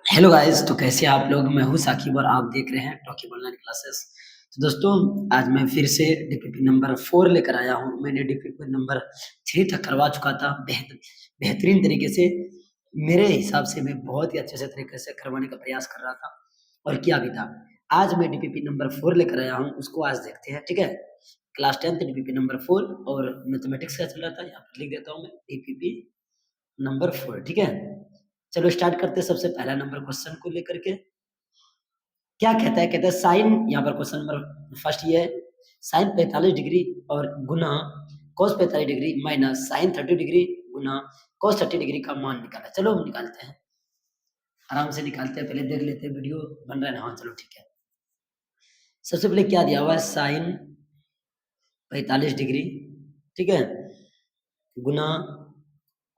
Hello guys, तो कैसे हैं आप लोग। मैं हूं साकिब और आप देख रहे हैं टॉकिंग ऑनलाइन क्लासेस। तो दोस्तों, आज मैं फिर से डीपीपी नंबर 4 लेकर आया हूं। मैंने डीपीपी नंबर 3 तक करवा चुका था बेहतरीन तरीके से। मेरे हिसाब से मैं बहुत ही अच्छे से तरीके से करवाने का प्रयास कर रहा था और किया भी था। आज मैं डीपीपी नंबर 4 लेकर आया हूं, उसको आज देखते हैं। ठीक है, क्लास 10 डीपीपी नंबर 4 और मैथमेटिक्स का चल रहा था। यहाँ पर लिख देता हूँ मैं डीपीपी नंबर 4। ठीक है, चलो स्टार्ट करते हैं सबसे पहला नंबर क्वेश्चन को लेकर के। क्या कहता है, कहता है साइन, यहाँ पर क्वेश्चन नंबर फर्स्ट ये है, साइन 45 डिग्री और गुना cos 45 degree minus sine 30 degree गुना cos 30 डिग्री का मान निकाला। चलो हम निकालते हैं, आराम से निकालते हैं। पहले देख लेते हैं वीडियो बन रहा है ना। हाँ चलो ठीक है। सबसे पहले क्या दिया हुआ है, साइन 45 डिग्री, ठीक है, गुना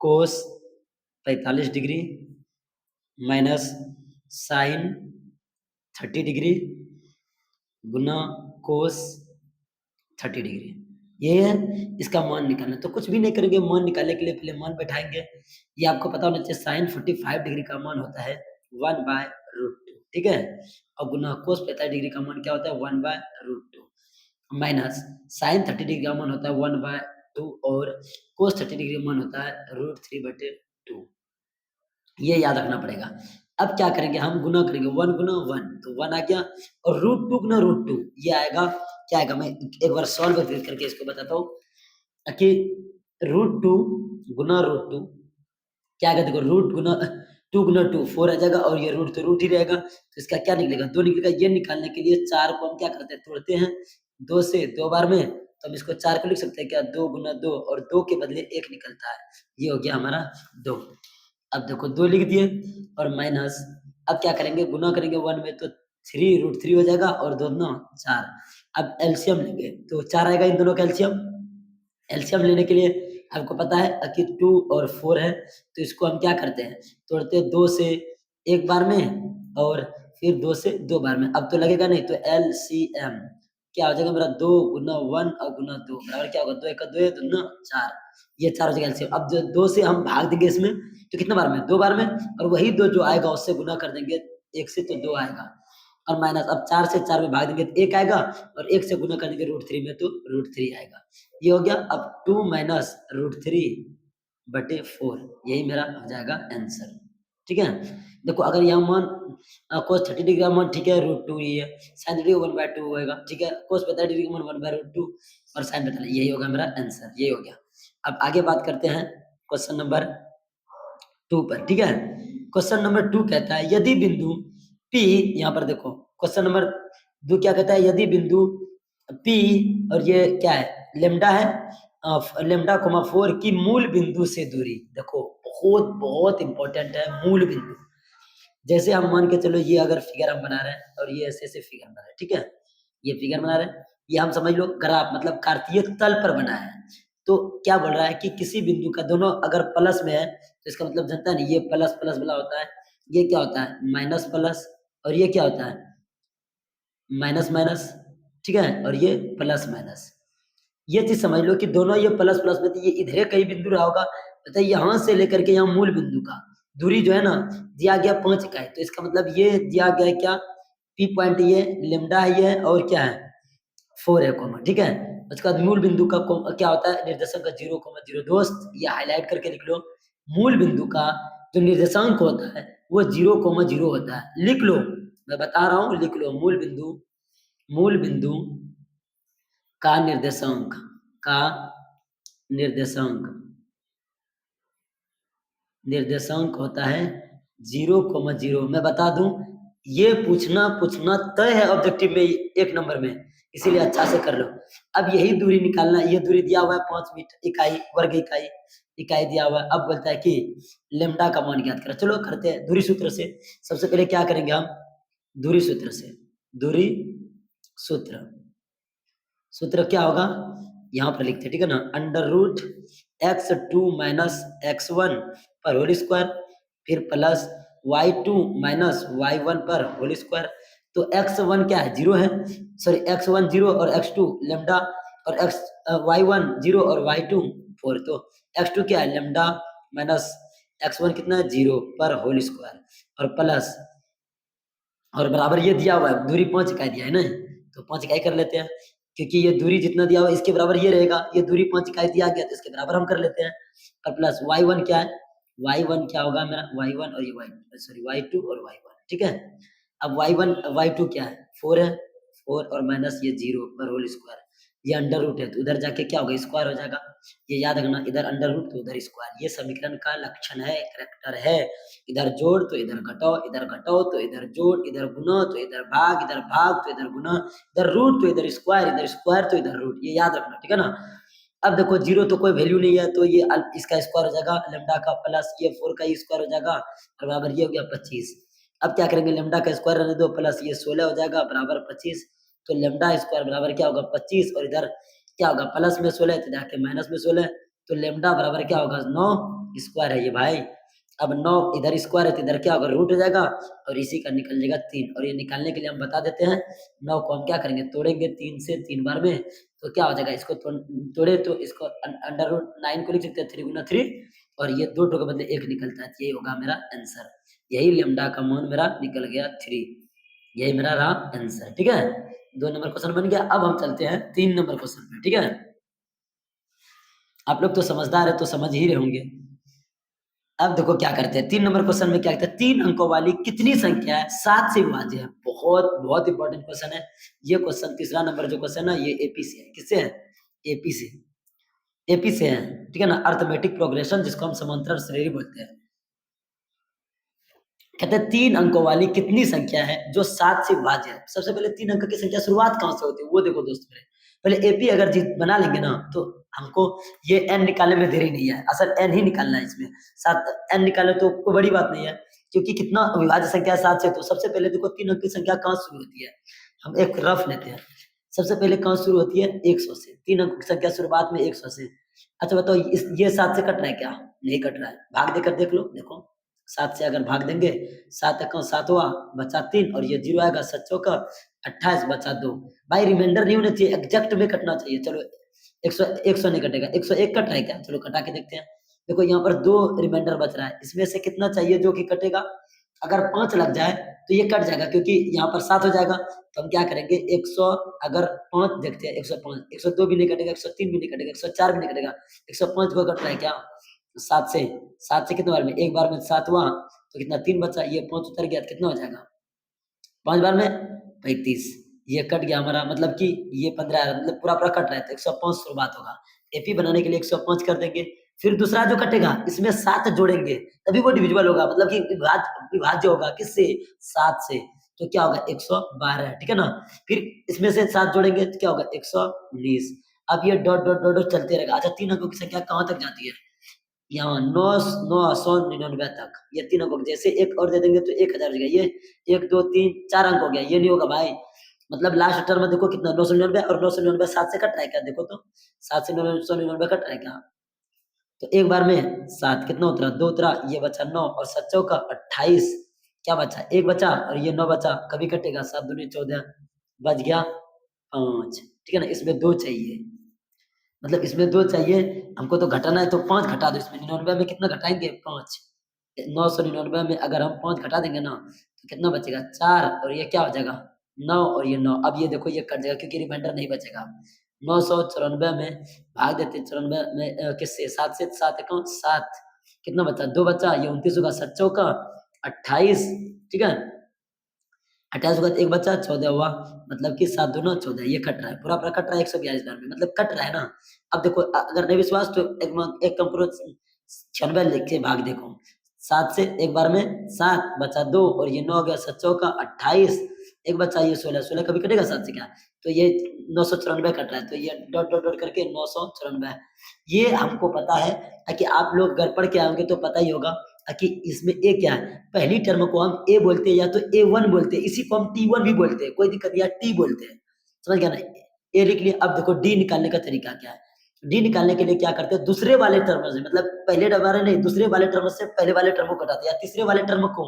कोस 45 डिग्री माइनस साइन 30 डिग्री गुना कोस 30 डिग्री। ये है, इसका मान निकालना। तो कुछ भी नहीं करेंगे, मान निकालने के लिए पहले मान बैठाएंगे। ये आपको पता होना चाहिए, साइन 45 डिग्री का मान होता है 1/√2, ठीक है, और गुना कोस 45 डिग्री का मान क्या होता है 1/√2 माइनस साइन 30 डिग्री का मान होता है 1/2 और कोस 30 डिग्री का मान होता है √3/2। ये याद रखना पड़ेगा। अब क्या करेंगे, हम गुना करेंगे, 1 गुना 1 तो 1 आ गया, और √2 गुना √2 ये आएगा। क्या आएगा, मैं एक बार सॉल्व करके इसको बताता हूँ कि √2 गुना √2 क्या आएगा। देखो, रूट गुना 2 गुना 2 4 आ जाएगा, और ये रूट तो रूट ही रहेगा, तो इसका क्या निकलेगा 2 निकलेगा। ये निकालने के लिए 4 को हम क्या करते हैं, तोड़ते हैं 2 से 2 बार में, तो हम इसको 4 को लिख सकते हैं क्या, 2 गुना 2, और 2 के बदले 1 निकलता है, ये हो गया हमारा 2। अब देखो 2 लिख दिए और माइनस, अब क्या करेंगे, गुना करेंगे 1 में तो 3√3 हो जाएगा, और 2 दूना 4। अब एलसीएम लेंगे तो 4 आएगा इन दोनों का एलसीएम। एलसीएम लेने के लिए आपको पता है कि 2 और 4 है, तो इसको हम क्या करते हैं, तोड़ते हैं 2 से 1 बार में, और फिर 2 से 2 बार में। अब तो लगेगा नहीं, तो एलसीएम क्या हो जाएगा मेरा, 2 गुना 1 और गुना 2 बराबर क्या होगा, 2 1 2 दूना 4, ये 4 हो जाएगा एलसीएम। अब जो 2 से हम भाग देंगे इसमें, तो कितने बार में, 2 बार में, और वही 2 जो आएगा उससे गुना कर देंगे 1 से, तो 2 आएगा, और माइनस अब 4 से 4 में भाग देंगे तो 1 आएगा, और 1 से गुना कर देंगे √3 में तो √3 आएगा। ये हो गया। अब 2 माइनस √3/4, यही मेरा हो जाएगा आंसर। ठीक है, देखो अगर यहाँ मान cos 30 डिग्री का मान, ठीक है, √2 ही है, sin 30 1/2 होएगा, ठीक है, cos 45 डिग्री का मान 1/√2 और sin 45, यही होगा मेरा आंसर, यही हो गया। अब आगे बात करते हैं क्वेश्चन नंबर 2 पर। ठीक है, क्वेश्चन नंबर 2 कहता है, यदि बिंदु P, यहाँ पर देखो क्वेश्चन नंबर 2 क्या कहता है, यदि बिंदु P, और ये क्या है, लेमडा है, लेमडा 4 की मूल बिंदु से दूरी। देखो बहुत बहुत इंपॉर्टेंट है मूल बिंदु। जैसे हम मान के चलो, ये अगर फिगर हम बना रहे हैं और ये ऐसे ऐसे फिगर बना रहे हैं, ठीक है, ये फिगर बना रहे हैं, ये हम समझ लो ग्राफ, मतलब कार्तीय तल पर बना है। तो क्या बोल रहा है कि किसी बिंदु का दोनों अगर प्लस में है, तो इसका मतलब जनता है, ये प्लस प्लस वाला होता है, ये क्या होता है माइनस प्लस, और ये क्या होता है माइनस माइनस, ठीक है, और ये प्लस माइनस। ये चीज समझ लो कि दोनों ये प्लस प्लस में, तो ये इधर कहीं बिंदु रहा होगा, बताइए, यहाँ से लेकर के यहाँ मूल बिंदु का दूरी जो है ना, दिया गया 5 इकाई, तो इसका मतलब ये दिया गया है क्या, पी पॉइंट, ये लेमडा है, ये और क्या है 4 है कोमा, ठीक है। उसके बाद मूल बिंदु का क्या होता है, निर्देशांक का 0,0। दोस्त ये हाईलाइट करके लिख लो, मूल बिंदु का जो निर्देशांक होता है वो 0,0 होता है, लिख लो, मैं बता रहा हूँ, लिख लो, मूल बिंदु का निर्देशांक, का निर्देशांक निर्देशांक होता है 0,0। मैं बता दूं, ये पूछना तय है ऑब्जेक्टिव में 1 नंबर में, इसीलिए अच्छा से कर लो। अब यही दूरी निकालना, ये दूरी दिया हुआ है 5 मीटर इकाई, वर्ग इकाई, इकाई दिया हुआ है। अब बोलता है कि लेमडा का मान ज्ञात करें। चलो करते हैं दूरी सूत्र से। सबसे पहले क्या करेंगे हम, दूरी सूत्र से, दूरी सूत्र, सूत्र क्या होगा, यहाँ पर लिखते हैं, ठीक है ना, √x2 माइनस x1 पर होल स्क्वायर, फिर प्लस y2 माइनस y1 पर होल स्क्वायर। तो x1 क्या है, 0 है, सॉरी x1 0 और x2 लेमडा, और y1 0 और y2 4, तो x2 क्या है लेमडा माइनस x1 कितना है 0 पर होल स्क्वायर और प्लस और बराबर ये दिया हुआ है, दूरी 5 इकाई दिया है ना, तो 5 इकाई कर लेते हैं, क्योंकि ये दूरी जितना दिया हुआ है इसके बराबर ये रहेगा, ये दूरी 5 इकाई दिया गया तो इसके बराबर हम कर लेते हैं। और प्लस y1 क्या है, y1 क्या होगा मेरा y1 और ये y2 और y1, ठीक है। अब y1 y2 क्या है 4 है, 4 और माइनस ये 0 पर होल स्क्वायर, ये अंडर रूट है तो उधर जाके क्या होगा स्क्वायर हो जाएगा, ये याद रखना, इधर अंडर रूट तो उधर स्क्वायर, ये समीकरण का लक्षण है, करैक्टर है। इधर जोड़ तो इधर घटाओ तो इधर जोड़, इधर गुना तो इधर भाग तो इधर गुना, इधर रूट तो इधर स्क्वायर तो इधर रूट, ये याद रखना, ठीक है ना। अब देखो 0 तो कोई वैल्यू नहीं है तो ये इसका स्क्वायर हो जाएगा लैम्डा का, प्लस ये 4 का स्क्वायर हो जाएगा और बराबर ये हो गया 25। अब क्या करेंगे, लैम्डा का स्क्वायर रहने दो, प्लस ये 16 हो जाएगा बराबर 25, तो लैम्डा स्क्वायर बराबर क्या होगा 25 और इधर क्या होगा प्लस में 16 तो जाके माइनस में 16, तो लैम्डा बराबर क्या होगा 9 स्क्वायर है ये भाई। अब 9 इधर स्क्वायर है तो इधर क्या होगा रूट हो जाएगा और इसी का निकल जाएगा 3, और ये निकालने के लिए हम बता देते हैं 9 को हम क्या करेंगे तोड़ेंगे 3 से 3 बार में, तो क्या हो जाएगा, इसको तोड़े तो इसको अंडर रूट 9 को लिख सकते हैं 3 गुना 3, और ये 2 के बदले 1 निकलता है, यही होगा मेरा आंसर, यही लैम्डा का मान मेरा निकल गया 3, यही मेरा रहा आंसर, ठीक है। 2 नंबर क्वेश्चन बन गया। अब हम चलते हैं 3 नंबर क्वेश्चन पे, ठीक है। आप लोग तो समझदार है तो समझ ही रहे होंगे। अब देखो क्या करते हैं, 3 नंबर क्वेश्चन में क्या कहते हैं, 3 अंकों वाली कितनी संख्या है 7 से विभाज्य है। बहुत बहुत इंपॉर्टेंट क्वेश्चन है ये क्वेश्चन। तीसरा नंबर जो क्वेश्चन है ये एपी से है, किससे है, एपी से, एपी से है, ठीक है ना, अर्थमेटिक प्रोग्रेशन जिसको हम समांतर श्रेणी बोलते हैं। कहते हैं 3 अंकों वाली कितनी संख्या है जो 7 से विभाज्य है। सबसे पहले 3 अंक की संख्या शुरुआत कहाँ से होती है वो देखो दोस्त मेरे, पहले एपी अगर जीत बना लेंगे ना तो हमको ये एन निकालने में देरी नहीं है, असल एन ही निकालना है इसमें, 7 एन निकाले तो कोई बड़ी बात नहीं है, क्योंकि कितना अविभाज्य संख्या 7 से, तो सबसे पहले देखो 3 अंक की संख्या कहाँ शुरू होती है, हम एक रफ लेते हैं, सबसे पहले कहाँ शुरू होती है 100 से, 3 अंक की संख्या शुरुआत में 100 से। अच्छा बताओ ये 7 से कट रहा है क्या, नहीं कट रहा है, भाग देकर देख लो, देखो 7 से अगर भाग देंगे 7 एकम 7 हुआ बचा 3 और ये 0 आएगा 7 चौका 28 बचा 2, भाई रिमाइंडर नहीं होना चाहिए, एग्जैक्ट में कटना चाहिए। चलो 100 नहीं कटेगा, 101 कट रहा है क्या, चलो कटा के देखते हैं। देखो यहाँ पर 2 रिमाइंडर बच रहा है, इसमें से कितना चाहिए जो कि कटेगा, अगर 5 लग जाए तो ये कट जाएगा क्योंकि यहाँ पर 7 हो जाएगा, तो हम क्या करेंगे 100 अगर 5 देखते हैं 105, 102 भी नहीं कटेगा, 103 भी नहीं कटेगा, 104 भी नहीं कटेगा, 105 को कट रहा है क्या 7 से, 7 से कितने बार में, एक बार में 7 हुआ तो कितना 3 बचा, ये 5 उतर गया तो कितना हो जाएगा 5 बार में 35, ये कट गया हमारा, मतलब कि ये 15 मतलब पूरा पूरा कट रहा है तो 105 शुरुआत होगा। एपी बनाने के लिए 105 कर देंगे, फिर दूसरा जो कटेगा इसमें 7 जोड़ेंगे तभी वो डिविजिबल होगा, मतलब कि विभाज्य होगा किससे 7 से, तो क्या होगा 112, ठीक है ना। फिर इसमें से 7 जोड़ेंगे तो क्या होगा 119, अब ये डॉट डॉट डॉट डॉट चलते रहेगा। अच्छा 3 अंकों की संख्या कहाँ तक जाती है, यहाँ 999 तक, ये 3 अंकों जैसे एक और दे देंगे तो 1000 हो जाएगा, ये 1 2 3 4 अंक हो गया, ये नहीं होगा भाई, मतलब लास्ट टर्म में देखो कितना 999 और 999 7 से कट रहा है क्या, देखो तो 7 से 999 कट रहा है क्या, तो एक बार में 7 कितना उतरा 2 उतरा, ये बचा 9 और 7 चौका 28, क्या बचा 1 बचा और ये 9 बचा, कभी कटेगा 7 दूनी 14 बच गया 5, ठीक है ना, इसमें 2 चाहिए, मतलब इसमें 2 चाहिए, हमको तो घटाना है तो 5 घटा दो इसमें, 99 में कितना घटाएँगे 5, 999 में अगर हम 5 घटा देंगे ना तो कितना बचेगा 4 और ये क्या हो जाएगा 9 और ये 9, अब ये देखो ये कट जाएगा क्योंकि रिमाइंडर नहीं बचेगा। 994 में भाग देते 94 में किससे 7 से, 7 एकम 7, कितना बचा 2 बचा, ये 29 होगा 7 चौका 28, ठीक है। 28 के बाद 1 बचा 14 हुआ, मतलब कि 7 दूना 14, ये कट रहा है, पूरा कट रहा है 142 बार में, मतलब कट रहा है ना। अब देखो अगर नहीं विश्वास तो एक कम करो 96 लिख के भाग देखो, 7 से एक बार में 7 बचा 2 और ये 9 हो गया 7 चौका 28, 1 बचा ये 16, 16 कभी कटेगा 7 से क्या, तो ये 994 कट रहा है, तो ये डॉट डॉट डॉट करके 994, ये हमको पता है कि आप लोग घर पढ़ के आएंगे तो पता ही होगा कि इसमें ए क्या है, पहली टर्म को हम ए बोलते हैं या तो A1 बोलते हैं, इसी को हम T1 भी बोलते हैं, कोई दिक्कत नहीं, या टी बोलते हैं, समझ गया ना। ए लिख लिया। अब देखो डी निकालने का तरीका क्या है, डी निकालने के लिए क्या करते हैं, दूसरे वाले टर्म से, मतलब पहले टर्म नहीं, दूसरे वाले टर्म से पहले वाले टर्म को घटाते हैं, या तीसरे वाले टर्म को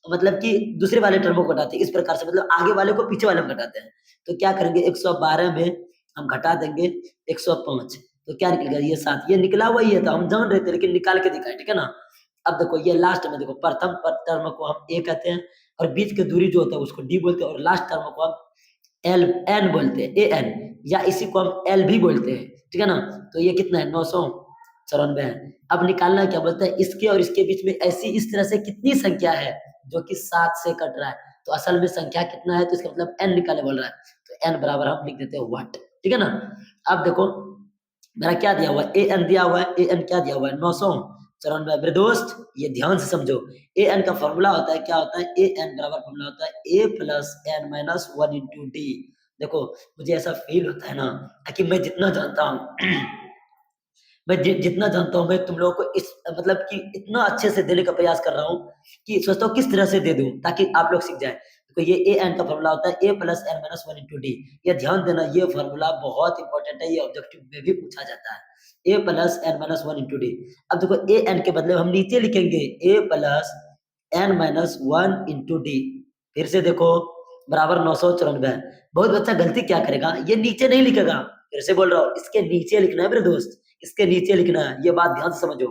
मतलब कि दूसरे वाले टर्म को घटाते हैं, इस प्रकार से, मतलब आगे वाले को पीछे वाले में घटाते हैं। तो क्या करेंगे 112 में हम घटा देंगे 105, तो क्या निकलेगा ये 7, ये निकला हुआ ही है तो हम जान रहे थे लेकिन निकाल के दिखाए, ठीक है ना। अब देखो ये लास्ट में देखो प्रथम टर्म को हम ए कहते हैं और बीच की दूरी जो होता है उसको डी बोलते हैं और लास्ट टर्म को हम एल एन बोलते हैं, ए एन, या इसी को हम एल भी बोलते हैं, ठीक है ना। तो ये कितना है, 994 है। अब निकालना क्या बोलते हैं, इसके और इसके बीच में ऐसी इस तरह से कितनी संख्या है जो कि 7 से कट रहा है, तो असल में संख्या कितना है, तो इसका मतलब एन निकालने बोल रहा है, तो एन बराबर हम लिख देते हैं व्हाट, ठीक है ना। अब देखो मेरा क्या दिया हुआ है, ए एन दिया हुआ है, ए एन क्या दिया हुआ है, 994। मेरे दोस्त ये ध्यान से समझो, ए एन का फॉर्मूला होता है, क्या होता है, ए एन बराबर फॉर्मूला होता है a plus n minus 1 into d. देखो मुझे ऐसा फील होता है ना कि मैं जितना जानता हूँ मैं जितना जानता हूँ मैं तुम लोगों को इस मतलब कि इतना अच्छे से देने का प्रयास कर रहा हूँ कि सोचता हूँ किस तरह से दे दूं ताकि आप लोग सीख जाए। तो ये ए एन का फॉर्मूला होता है a plus n minus 1 into d. ये ध्यान देना, ये फॉर्मूला बहुत इंपॉर्टेंट है, ये ऑब्जेक्टिव में भी पूछा जाता है, a plus n minus 1 into d. अब देखो ए एन के बदले हम नीचे लिखेंगे a plus n minus 1 into d. फिर से देखो बराबर 994। बहुत बच्चा गलती क्या करेगा, ये नीचे नहीं लिखेगा, फिर से बोल रहा हूँ इसके नीचे लिखना है मेरे दोस्त, इसके नीचे लिखना है, ये बात ध्यान से समझो।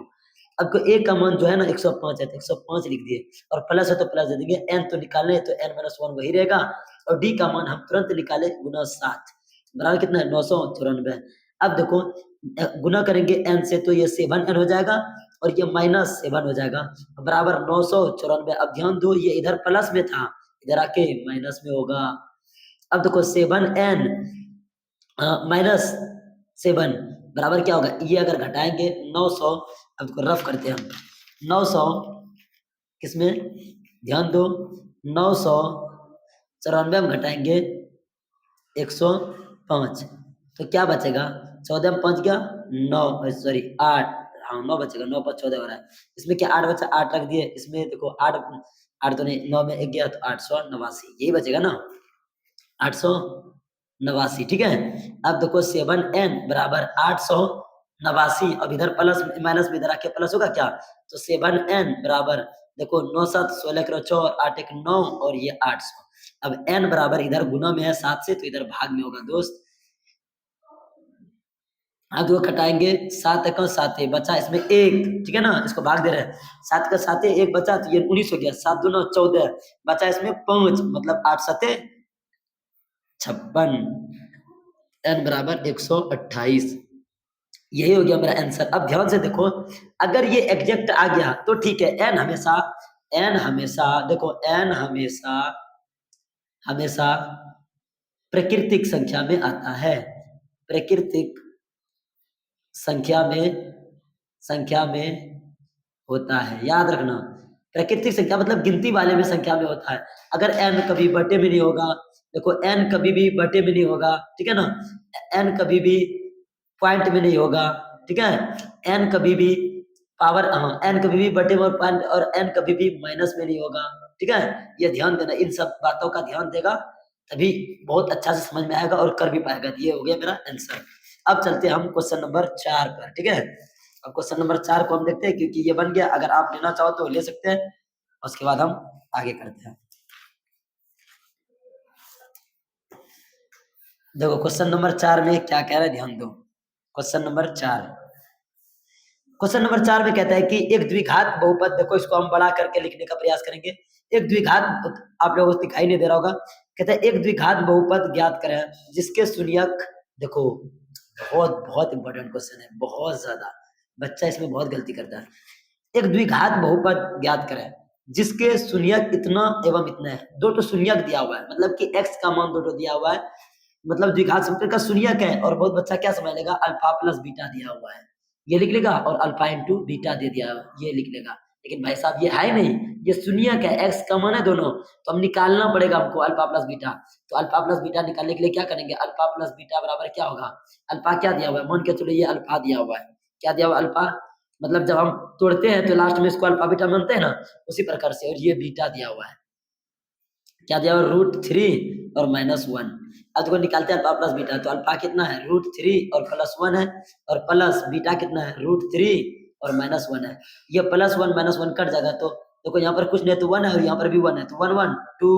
अब को ए का मान जो है ना 105 है, तो 105 लिख दिए और प्लस है तो प्लस दे देंगे, एन तो निकालने तो एन माइनस 1 वही रहेगा और डी का मान हम तुरंत निकाले गुना 7 बराबर कितना है 994। अब देखो गुना करेंगे एन से तो ये 7 एन हो जाएगा और ये माइनस 7 हो जाएगा बराबर 994। अब ध्यान दो ये इधर प्लस में था, इधर आके माइनस में होगा। अब देखो 7n माइनस 7 बराबर क्या होगा, ये अगर घटाएंगे 900। अब इसको रफ करते हैं हम, 900 किसमें ध्यान दो, 994 में घटाएंगे 105 तो क्या बचेगा, 14 में 5 गया 9 सॉरी 8, हाँ 9 बचेगा, 9 पर 14 हो रहा है। इसमें क्या 8 बचा, 8 रख दिए, इसमें देखो 8 8 तो नहीं, 9 में 1 गया तो 889, यही बचेगा ना 889, ठीक है। अब देखो 7n बराबर 889, अब इधर प्लस माइनस में इधर आके प्लस होगा क्या, तो 7n बराबर देखो 9 7 16 करो 4 8 1 9 और ये 800। अब n बराबर इधर गुना में है 7 से तो इधर भाग में होगा दोस्त। अब दो कटाएंगे 7 1 7 बचा इसमें 1, ठीक है ना, इसको भाग दे रहे हैं 7 का 7 1 बचा तो ये 19 हो गया, 7 दूना 14 बचा इसमें 5 मतलब 8 7 56, n बराबर 128, यही हो गया मेरा आंसर। अब ध्यान से देखो अगर ये एग्जैक्ट आ गया तो ठीक है, n हमेशा देखो n हमेशा प्राकृतिक संख्या में आता है, प्राकृतिक संख्या में होता है, याद रखना। प्राकृतिक संख्या मतलब गिनती वाले में संख्या में होता है। अगर n कभी बटे में नहीं होगा, देखो n कभी भी बटे में नहीं होगा, ठीक है ना, n कभी भी पॉइंट में नहीं होगा, ठीक है, n कभी भी पावर n कभी भी बटे में और पॉइंट और n कभी भी माइनस में नहीं होगा, ठीक है। ये ध्यान देना, इन सब बातों का ध्यान देगा तभी बहुत अच्छा से समझ में आएगा और कर भी पाएगा। ये हो गया मेरा आंसर। अब चलते हैं हम क्वेश्चन नंबर 4 पर, ठीक है। अब क्वेश्चन नंबर 4 को हम देखते हैं क्योंकि ये बन गया, अगर आप लेना चाहो तो ले सकते हैं, उसके बाद हम आगे करते हैं। देखो क्वेश्चन नंबर 4 में क्या कह रहा है, ध्यान दो। क्वेश्चन नंबर 4 में कहता है कि एक द्विघात बहुपद, देखो इसको हम बड़ा करके लिखने का प्रयास करेंगे। एक द्विघात, आप लोगों को दिखाई नहीं दे रहा होगा, कहता है एक द्विघात बहुपद ज्ञात करें जिसके शून्यक, देखो बहुत इंपॉर्टेंट क्वेश्चन है, बहुत ज्यादा बच्चा इसमें बहुत गलती करता है। एक द्विघात बहुपद ज्ञात करें जिसके शून्यक इतना एवं इतना है, दो तो शून्यक दिया हुआ है मतलब कि x का मान दो दिया हुआ है, मतलब द्विघात समीकरण का शून्यक है, और बहुत बच्चा क्या समझ लेगा, अल्फा प्लस बीटा दिया हुआ है ये लिख लेगा और अल्फा इंटू बीटा दे दिया ये लिख लेगा, लेकिन भाई साहब ये है नहीं, ये शून्यक है, x का मान है दोनों, तो हम निकालना पड़ेगा हमको अल्फा प्लस बीटा। तो अल्फा प्लस बीटा निकालने के लिए क्या करेंगे, अल्फा प्लस बीटा बराबर क्या होगा, अल्फा क्या दिया हुआ है, मान के चलो ये अल्फा दिया हुआ है, क्या दिया हुआ अल्फा, मतलब जब हम तोड़ते हैं तो लास्ट में इसको अल्फा बीटा मानते हैं ना, उसी प्रकार से, और ये बीटा दिया हुआ है, क्या दिया हुआ √3 और -1। अब देखो निकालते हैं अल्फा प्लस बीटा, तो अल्फा कितना है √3 और +1 है, और प्लस बीटा कितना है √3 और -1 है। ये +1 -1 कट जाएगा, तो देखो यहाँ पर कुछ नहीं तो 1 है और यहाँ पर भी 1 है, तो 1 1 2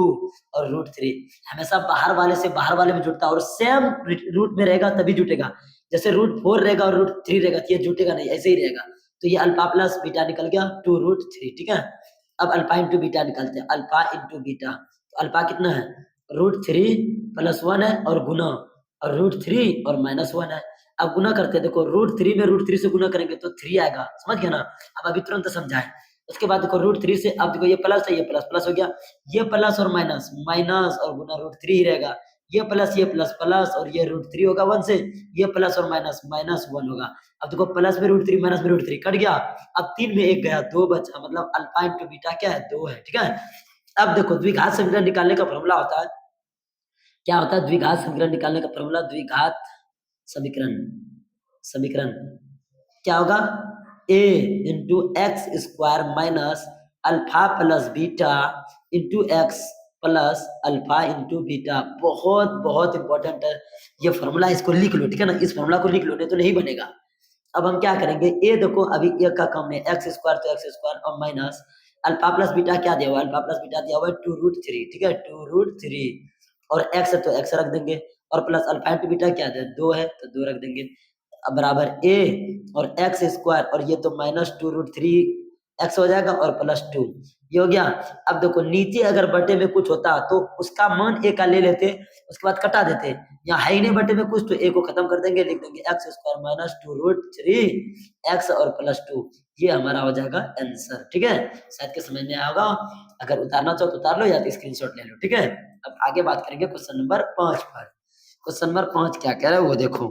और √3 हमेशा बाहर वाले से बाहर वाले में जुड़ता है और सेम रूट में रहेगा तभी जुटेगा। जैसे √4 रहेगा और √3 रहेगा तो ये जुटेगा नहीं, ऐसे ही रहेगा। तो ये अल्फा प्लस बीटा निकल गया 2√3, ठीक है। अब अल्फा इंटू बीटा निकालते हैं, अल्फा इंटू बीटा, तो अल्फा कितना है √3 प्लस 1 है और गुना, और √3 और -1 है। अब गुना करते हैं, देखो √3 में √3 से गुना करेंगे तो 3 आएगा, समझ गया ना। अब अभी तुरंत समझाएं। उसके बाद देखो √3 से, अब देखो ये प्लस है, ये प्लस प्लस हो गया, ये प्लस और माइनस माइनस और गुना √3 ही रहेगा, ये प्लस प्लस और ये √3 होगा 1 से, ये प्लस और माइनस माइनस 1 होगा। अब देखो प्लस में √3 माइनस में √3 कट गया, अब 3 में 1 गया, 2 बचा, मतलब अल्फा इंटू बीटा क्या है 2 है, ठीक है। अब देखो द्विघात समीकरण निकालने का फॉर्मूला होता है, क्या होता है द्विघात समीकरण निकालने का फॉर्मूला, द्विघात समीकरण, समीकरण क्या होगा a into x square minus alpha plus beta into x plus alpha into beta. बहुत बहुत इंपॉर्टेंट है ये फॉर्मूला, इसको लिख लो, ठीक है ना, इस फॉर्मूला को लिख लो, नहीं तो नहीं बनेगा। अब हम क्या करेंगे, ए देखो अभी ए का कम है, एक्स स्क्वायर तो एक्स स्क्वायर और माइनस अल्फा प्लस बीटा क्या दिया हुआ है, अल्फा प्लस बीटा दिया हुआ है 2√3, ठीक है 2√3, और एक्स है तो एक्स रख देंगे, और प्लस अल्फा इंटू बीटा क्या है 2 है तो 2 रख देंगे। अब बराबर ए और एक्स स्क्वायर, और ये तो -2√3 एक्स हो जाएगा और +2, ये हो गया। अब देखो नीचे अगर बटे में कुछ होता तो उसका मान ए का ले लेते, उसके बाद कटा देते, यहाँ है ही नहीं बटे में कुछ तो ए को खत्म कर देंगे, लिख देंगे एक्स स्क्वायर -2√3 एक्स और +2, ये हमारा हो जाएगा आंसर, ठीक है। शायद के समझ में आया होगा, अगर उतारना चाहो तो उतार लो या तो स्क्रीनशॉट ले लो, ठीक है। अब आगे बात करेंगे क्वेश्चन नंबर 5 पर। क्वेश्चन नंबर 5 क्या कह रहा है वो देखो,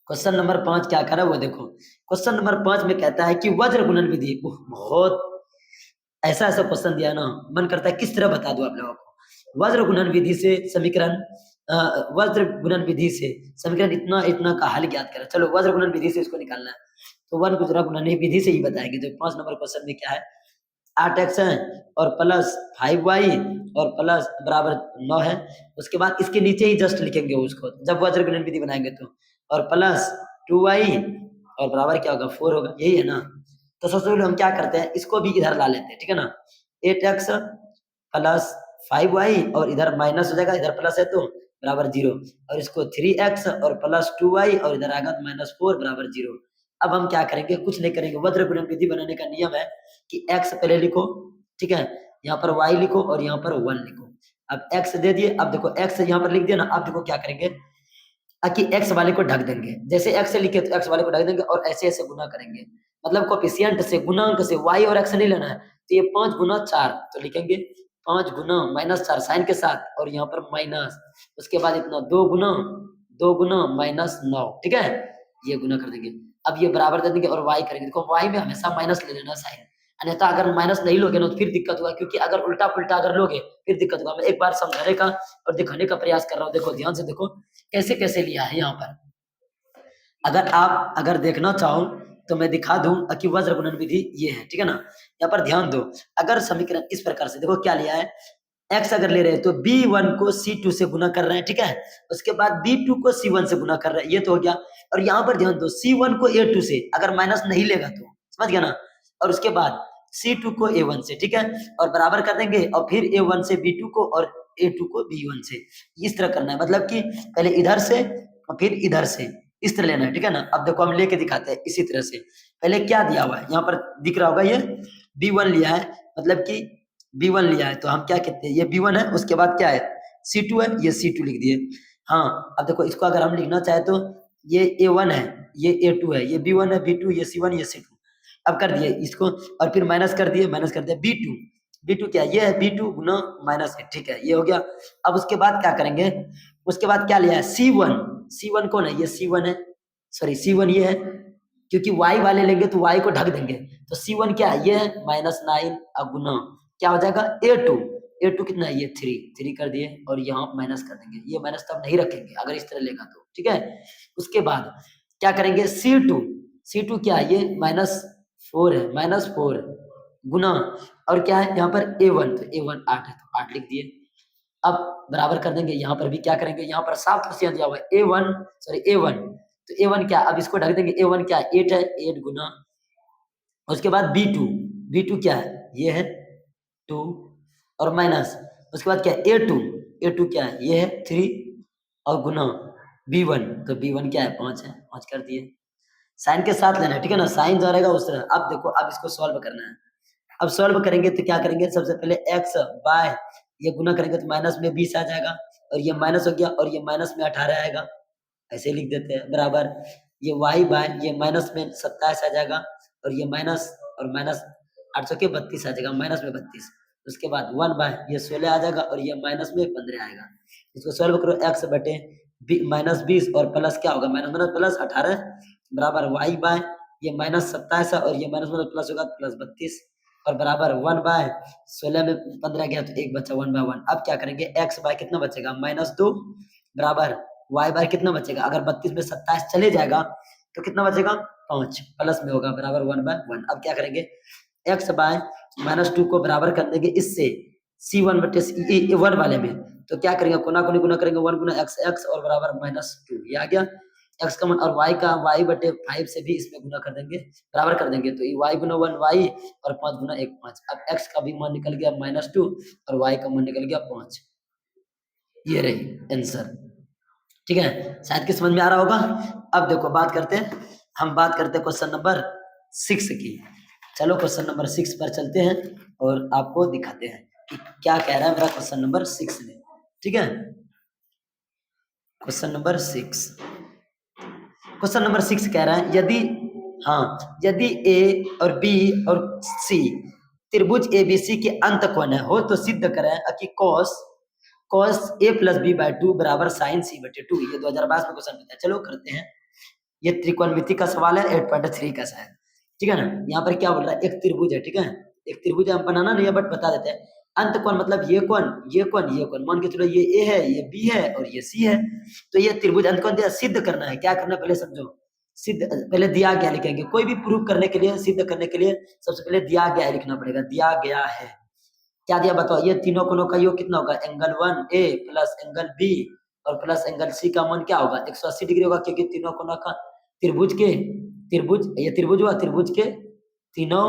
क्वेश्चन नंबर 5 क्या कह रहा है वो देखो। क्वेश्चन नंबर 5 में कहता है कि वज्र गुणन विधि, बहुत ऐसा ऐसा क्वेश्चन दिया ना, मन करता है किस तरह बता दूं आप लोगों को। वज्र गुणन विधि से समीकरण, वज्र गुणन विधि से समीकरण इतना इतना का हल ज्ञात करें। चलो वज्र गुणन विधि से इसको निकालना है, तो वन गुजरा गुणन विधि से ही बताएंगे। जो 5 नंबर क्वेश्चन में क्या है, 8x है और प्लस 5y और प्लस बराबर 9 है, उसके बाद इसके नीचे ही जस्ट लिखेंगे उसको जब वज्र गुणन विधि बनाएंगे तो, और प्लस 2y और बराबर क्या होगा 4 होगा, यही है ना। तो सबसे पहले हम क्या करते हैं, इसको भी इधर ला लेते हैं, ठीक है ना। 8x प्लस 5y और इधर माइनस हो जाएगा, इधर प्लस है तो बराबर 0, और इसको 3x और प्लस 2y और इधर आएगा -4 बराबर 0। अब हम क्या करेंगे, कुछ नहीं करेंगे, वज्र गुणन विधि बनाने का नियम है कि x पहले लिखो, ठीक है, यहाँ पर y लिखो और यहाँ पर 1 लिखो। अब x दे दिए, अब देखो x यहाँ पर लिख दिया ना, अब देखो क्या करेंगे कि x वाले को ढक देंगे, जैसे x से लिखे तो x वाले को ढक देंगे और ऐसे ऐसे गुना करेंगे, मतलब कोफिशिएंट से गुणांक से y और x नहीं लेना है, तो ये 5 गुना 4 तो लिखेंगे 5 गुना -4 साइन के साथ और यहाँ पर माइनस, उसके बाद इतना 2 गुना -9, ठीक है, ये गुना कर देंगे। अब ये बराबर दे देंगे और y करेंगे, देखो y में हमेशा माइनस ले लेना साइन, अन्यथा अगर माइनस नहीं लोगे ना तो फिर दिक्कत होगा, क्योंकि अगर उल्टा पुल्टा अगर लोगे फिर दिक्कत होगा। मैं एक बार समझाने का और दिखाने का प्रयास कर रहा हूँ, देखो ध्यान से देखो कैसे कैसे लिया है यहाँ पर। अगर आप अगर देखना चाहो तो मैं दिखा दूं कि वज्र गुणन विधि ये है, ठीक है ना। यहाँ पर ध्यान दो, अगर समीकरण इस प्रकार से देखो क्या लिया है, x अगर ले रहे हैं तो b1 को c2 से गुना कर रहे हैं, ठीक है, उसके बाद b2 को c1 से गुना कर रहे हैं, ये तो हो गया। और यहाँ पर ध्यान दो c1 को a2 से, अगर माइनस नहीं लेगा तो समझ गया ना, और उसके बाद c2 को a1 से, ठीक है, और बराबर कर देंगे, और फिर a1 से b2 को और a2 को b1 से, इस तरह करना है, मतलब कि पहले इधर से और फिर इधर से, इस तरह लेना है, ठीक है ना। अब देखो हम लेके दिखाते हैं इसी तरह से, पहले क्या दिया हुआ है यहाँ पर दिख रहा होगा, ये b1 लिया है, मतलब कि b1 लिया है, तो हम क्या कहते हैं, ये b1 है, उसके बाद क्या है c2 है, ये c2 लिख दिए। हाँ अब देखो इसको अगर हम लिखना चाहे तो ये a1 है, ये a2 है, ये b1 है, b2 ये c1 ये c2, अब कर दिए इसको, और फिर माइनस कर दिए, माइनस कर दिया b2 क्या है, ये है b2 गुना माइनस है, ठीक है, ये हो गया। अब उसके बाद क्या करेंगे, उसके बाद क्या लिया है c1 कौन है, ये c1 है, सॉरी c1 ये है, क्योंकि y वाले लेंगे तो y को ढक देंगे, तो c1 क्या है, ये है -9 गुना क्या हो जाएगा a2 कितना है, ये 3 कर दिए, और यहाँ माइनस कर देंगे, ये माइनस तब नहीं रखेंगे अगर इस तरह लेगा तो, ठीक है। उसके बाद क्या करेंगे, c2 क्या है, ये -4 है, -4 गुना, और क्या है यहाँ पर a1, तो a1 8 है तो 8 लिख दिए। अब बराबर कर देंगे, यहाँ पर भी क्या करेंगे, यहाँ पर साफ क्वेश्चन दिया हुआ है a1, तो a1 क्या, अब इसको ढक देंगे, a1 क्या 8 है, 8 गुना, उसके बाद b2 क्या है, ये है 2 और माइनस, उसके बाद क्या है a2 क्या है, ये है 3 और गुना b1, तो b1 क्या है 5 है, 5 कर दिए। साइन के साथ लेना है, ठीक है ना, साइन जो रहेगा उस तरह। अब देखो, अब इसको सॉल्व करना है। अब सॉल्व करेंगे तो क्या करेंगे, सबसे पहले एक्स बाय ये गुना करेंगे तो माइनस में 20 आ जाएगा, और ये माइनस हो गया, और ये माइनस में 18 आएगा, ऐसे लिख देते हैं, बराबर ये वाई बाय ये माइनस में 27 आ जाएगा, और ये माइनस और माइनस 8 के 32 आ जाएगा, माइनस में 32। उसके बाद 1 बाय ये 16 आ जाएगा, और ये माइनस में 15 आएगा। इसको सॉल्व करो, एक्स बटे माइनस 20 और प्लस क्या होगा, माइनस माइनस प्लस 18 बराबर वाई बाय ये माइनस 27 है, और ये माइनस माइनस प्लस होगा प्लस 32, और बराबर 1 बाय 16 में 15 गया तो 1 बचा, 1 बाय 1। अब क्या करेंगे, एक्स बाय कितना बचेगा, -2 बराबर वाई बार कितना बचेगा, अगर 32 में 27 चले जाएगा तो कितना बचेगा, 5 प्लस में होगा, बराबर 1 बाय 1। अब क्या करेंगे, एक्स बाय -2 को बराबर कर देंगे इससे C1 बटे 1 वाले में, तो क्या करेंगे, कोना कोनी गुना करेंगे, 1 गुना एक्स एक्स और बराबर -2, ये आ गया एक्स का मन, और वाई का वाई बटे 5 से भी इसमें गुना कर देंगे, बराबर कर देंगे, तो ये वाई गुना 1 वाई और 5 गुना 1 5। अब एक्स का भी मान निकल गया -2 और वाई का मान निकल गया 5, ये रही आंसर, ठीक है, शायद कि समझ में आ रहा होगा। अब देखो बात करते हैं, हम बात करते हैं क्वेश्चन नंबर 6 की। चलो क्वेश्चन नंबर 6 पर चलते हैं और आपको दिखाते हैं कि क्या कह रहा है मेरा क्वेश्चन नंबर 6 में, ठीक है। क्वेश्चन नंबर 6, क्वेश्चन नंबर 6 कह रहा है, यदि ए और बी और सी त्रिभुज एबीसी के अंत कोण हो तो सिद्ध करें कि cos a plus B by 2 बराबर साइन सी बटे 2। ये 2022 में क्वेश्चन मिलता है, चलो करते हैं। ये त्रिकोणमिति का सवाल है 8.3 का शायद, ठीक है ना। यहाँ पर क्या बोल रहा है, एक त्रिभुज है, ठीक है, एक त्रिभुज हम बनाना नहीं है बट बता देते हैं। अंत कोण मतलब ये कोण ये कोण ये कोण, मान के चलो ये ए है, ये बी है और ये सी है, तो ये त्रिभुज अंत कोण दिया, सिद्ध करना है। क्या करना है पहले समझो, सिद्ध पहले दिया गया लिखेंगे, कोई भी प्रूफ करने के लिए, सिद्ध करने के लिए सबसे पहले दिया गया है लिखना पड़ेगा, दिया गया है। क्या दिया बताओ, ये तीनों कोणों का योग कितना होगा, angle 1A plus angle B और प्लस एंगल C का मान क्या होगा, 180 डिग्री होगा, क्योंकि तीनों कोणों का त्रिभुज ये त्रिभुज हुआ, त्रिभुज के तीनों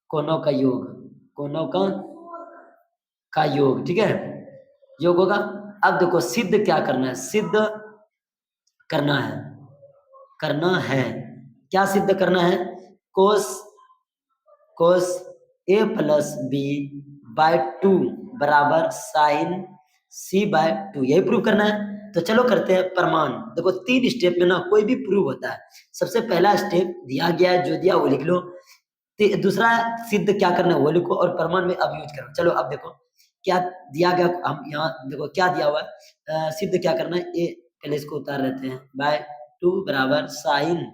कोणों का योग, कोणों का योग, ठीक है, योग होगा। अब देखो सिद्ध क्या करना है, सिद्ध करना है क्या सिद्ध करना है, cos a plus B by 2 बराबर साइन c बाय 2, यही प्रूव करना है। तो चलो करते हैं प्रमाण। देखो 3 स्टेप में ना कोई भी प्रूव होता है, सबसे पहला स्टेप दिया गया है, जो दिया वो लिख लो, दूसरा सिद्ध क्या करना है वो लिखो, और प्रमाण में अब यूज करो। चलो अब देखो क्या दिया गया, हम यहाँ देखो क्या दिया हुआ है, सिद्ध क्या करना है, ए पहले इसको उतार लेते हैं, बाय 2 बराबर साइन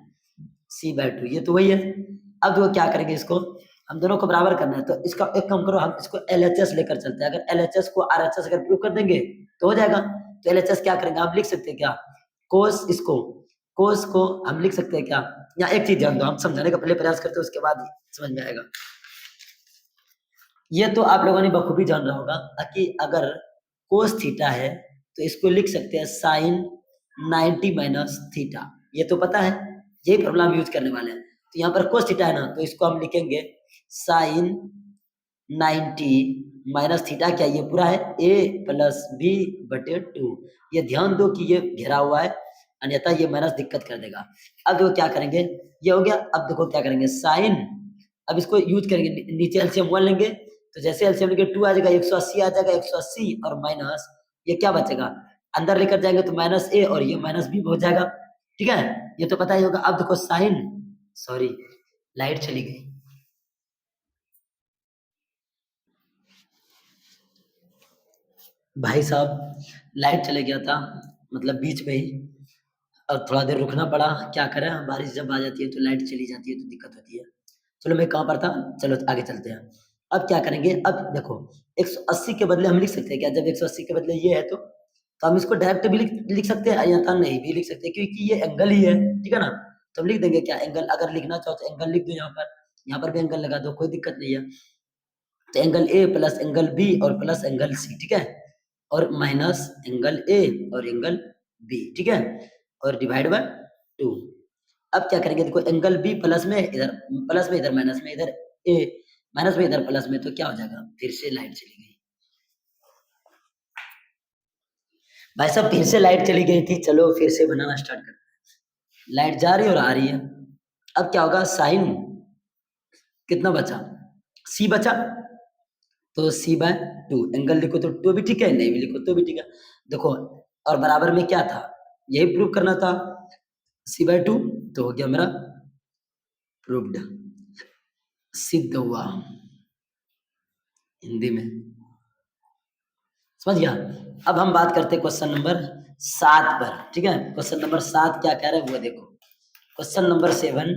c बाय 2, ये तो वही है। अब देखो क्या करेंगे, इसको हम दोनों को बराबर करना है, तो इसका एक काम करो, हम इसको LHS लेकर चलते हैं। अगर LHS को RHS अगर प्रूव कर देंगे तो हो जाएगा। तो LHS क्या करेंगे, आप लिख सकते हैं क्या, कोस को हम लिख सकते हैं क्या, यहाँ एक चीज ध्यान दो, हम समझाने का पहले प्रयास करते हैं, उसके बाद ही समझ में आएगा। ये तो आप लोगों ने बखूबी जान रहा होगा कि अगर कोस थीटा है तो इसको लिख सकते हैं साइन 90 माइनस थीटा, ये तो पता है, यही फॉर्मूला हम यूज करने वाले हैं। तो यहाँ पर कोस थीटा है ना, तो इसको हम लिखेंगे साइन 90 माइनस थीटा, क्या ये पूरा है a प्लस बी बटे 2। ये ध्यान दो कि ये घेरा हुआ है, अन्यथा ये माइनस दिक्कत कर देगा। अब देखो क्या करेंगे, ये हो गया। अब देखो क्या करेंगे, साइन, अब इसको यूज करेंगे, नीचे एलसीएम 1 लेंगे, तो जैसे एलसीएम लेंगे 2 आ जाएगा, 180 आ जाएगा, 180 और माइनस ये क्या बचेगा, अंदर लेकर जाएंगे तो माइनस a और ये माइनस b हो जाएगा, ठीक है, ये तो पता ही होगा। अब देखो साइन, सॉरी लाइट चली गई, भाई साहब लाइट चले गया था, मतलब बीच में ही, और थोड़ा देर रुकना पड़ा, क्या करें, बारिश जब आ जाती है तो लाइट चली जाती है तो दिक्कत होती है। चलो मैं कहाँ पर था, चलो आगे चलते हैं। अब क्या करेंगे, अब देखो 180 के बदले हम लिख सकते हैं क्या, जब 180 के बदले ये है तो हम इसको डायरेक्ट भी लिख सकते हैं, या तो नहीं भी लिख सकते हैं, क्योंकि ये एंगल ही है, ठीक है ना। तो हम लिख देंगे क्या, एंगल, अगर लिखना चाहो तो एंगल लिख दो, यहाँ पर भी एंगल लगा दो, कोई दिक्कत नहीं है। तो angle A plus angle B और प्लस एंगल सी, ठीक है, और माइनस एंगल ए और एंगल बी, ठीक है, और डिवाइड बाय 2। अब क्या करेंगे, देखो एंगल बी प्लस में, इधर प्लस में, इधर माइनस में, इधर ए माइनस में, इधर प्लस में, तो क्या हो जाएगा, फिर से लाइट चली गई। भाई साहब फिर से लाइट चली गई थी, चलो फिर से बनाना स्टार्ट करते हैं। लाइट जा रही है और आ रही है। अब क्या होगा, साइन कितना बचा, सी बचा, तो सी बाय टू। एंगल लिखो तो टू भी ठीक है, नहीं भी लिखो तो भी ठीक है। देखो और बराबर में क्या था, यही प्रूव करना था, सी बाय टू, तो हो गया मेरा प्रूव्ड, सिद्ध हुआ हिंदी में, समझ गया। अब हम बात करते हैं क्वेश्चन नंबर 7 पर, ठीक है। क्वेश्चन नंबर 7 क्या कह रहा है वो देखो। क्वेश्चन नंबर 7,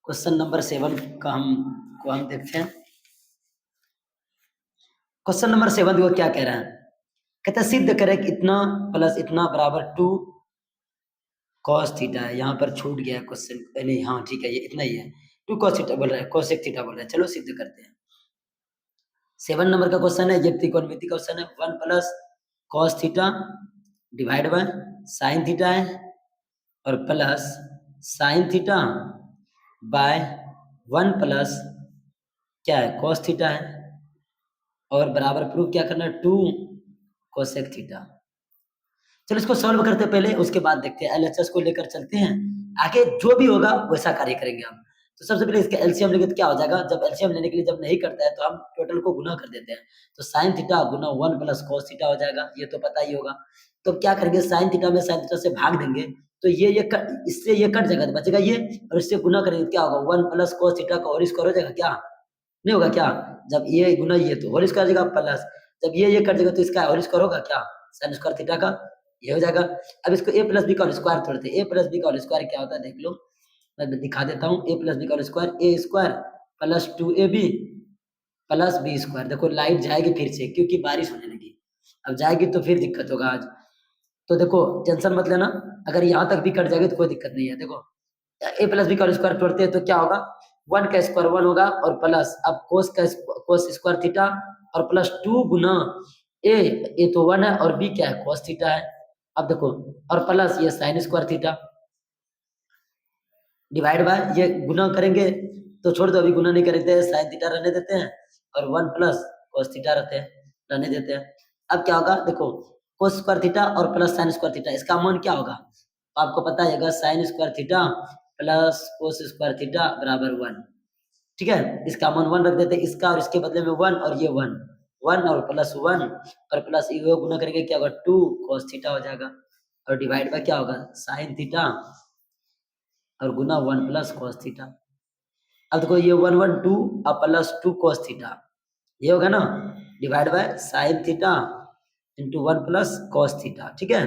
क्वेश्चन नंबर 7 का हम देखते हैं। क्वेश्चन नंबर 7 वो क्या कह रहा है, कहता है सिद्ध करें कि इतना प्लस इतना बराबर 2 cos थीटा है। यहाँ पर छूट गया क्वेश्चन, नहीं हाँ ठीक है, ये इतना ही है, 2 cos थीटा बोल रहा है, cosec थीटा बोल रहा है। चलो सिद्ध करते हैं। 7 नंबर का क्वेश्चन है, ये त्रिकोणमिति क्वेश्चन है। 1 plus cos theta divide by sine theta है, और plus sine theta by 1 plus क्या है cos थीटा है, और बराबर प्रूफ क्या करना है 2 cosec थीटा। चलो इसको सॉल्व करते हैं पहले, उसके बाद देखते हैं एलएचएस को लेकर चलते हैं, आगे जो भी होगा वैसा कार्य करेंगे हम। तो सबसे पहले इसका एलसीएम लेंगे तो क्या हो जाएगा, जब एलसीएम लेने के लिए जब नहीं करता है तो हम टोटल को गुना कर देते हैं, तो साइन थीटा गुना 1 प्लस cos थीटा हो जाएगा, ये तो पता ही होगा। तो क्या करेंगे, साइन थीटा में साइन थीटा से भाग देंगे, तो ये इससे ये कट जाएगा, तो बचेगा ये, और इससे गुना करेंगे तो क्या होगा, 1 प्लस cos थीटा का होल स्क्वायर हो जाएगा, क्या नहीं होगा क्या, जब ये गुना ये तो होल स्क्वायर हो जाएगा, प्लस जब ये कट जाएगा तो इसका होल स्क्वायर होगा क्या, साइन स्क्वायर थीटा का, ये हो जाएगा। अब इसको a प्लस बी का होल स्क्वायर तोड़ते हैं, a प्लस बी का होल स्क्वायर क्या होता है देख लो, मैं दिखा देता हूँ। a प्लस बी का whole square a square plus 2ab plus B square. देखो लाइट जाएगी फिर से क्योंकि बारिश होने लगी, अब जाएगी तो फिर दिक्कत होगा आज, तो देखो टेंशन मत लेना, अगर यहाँ तक भी कट जाएगी तो कोई दिक्कत नहीं है। देखो a प्लस बी का होल स्क्वायर तोड़ते हैं तो क्या होगा, 1 का स्क्वायर 1 होगा, और प्लस अब कोस स्क्वायर थीटा, और प्लस 2 गुना ए तो 1 है, और बी क्या है cos थीटा है। अब देखो और प्लस ये sine square theta divide by ये गुना करेंगे, तो छोड़ दो अभी गुना नहीं करेंगे, साइन थीटा रहने देते हैं, और 1 प्लस cos थीटा रहने देते हैं। अब क्या होगा देखो, cos स्क्वायर थीटा और प्लस साइन स्क्वायर थीटा, इसका मान क्या होगा, तो आपको पता है sine square theta plus cos square theta बराबर 1, ठीक है। इसका मान 1 रख देते हैं, इसका और इसके बदले में 1, और ये 1 और प्लस 1 और प्लस ये गुना करेंगे क्या होगा 2 cos थीटा हो जाएगा, और डिवाइड बाय क्या होगा साइन थीटा और गुना 1 प्लस cos थीटा। अब देखो ये 1 1 2 और प्लस 2 cos थीटा, ये होगा ना, divide by sine theta into 1 plus cos theta, ठीक है।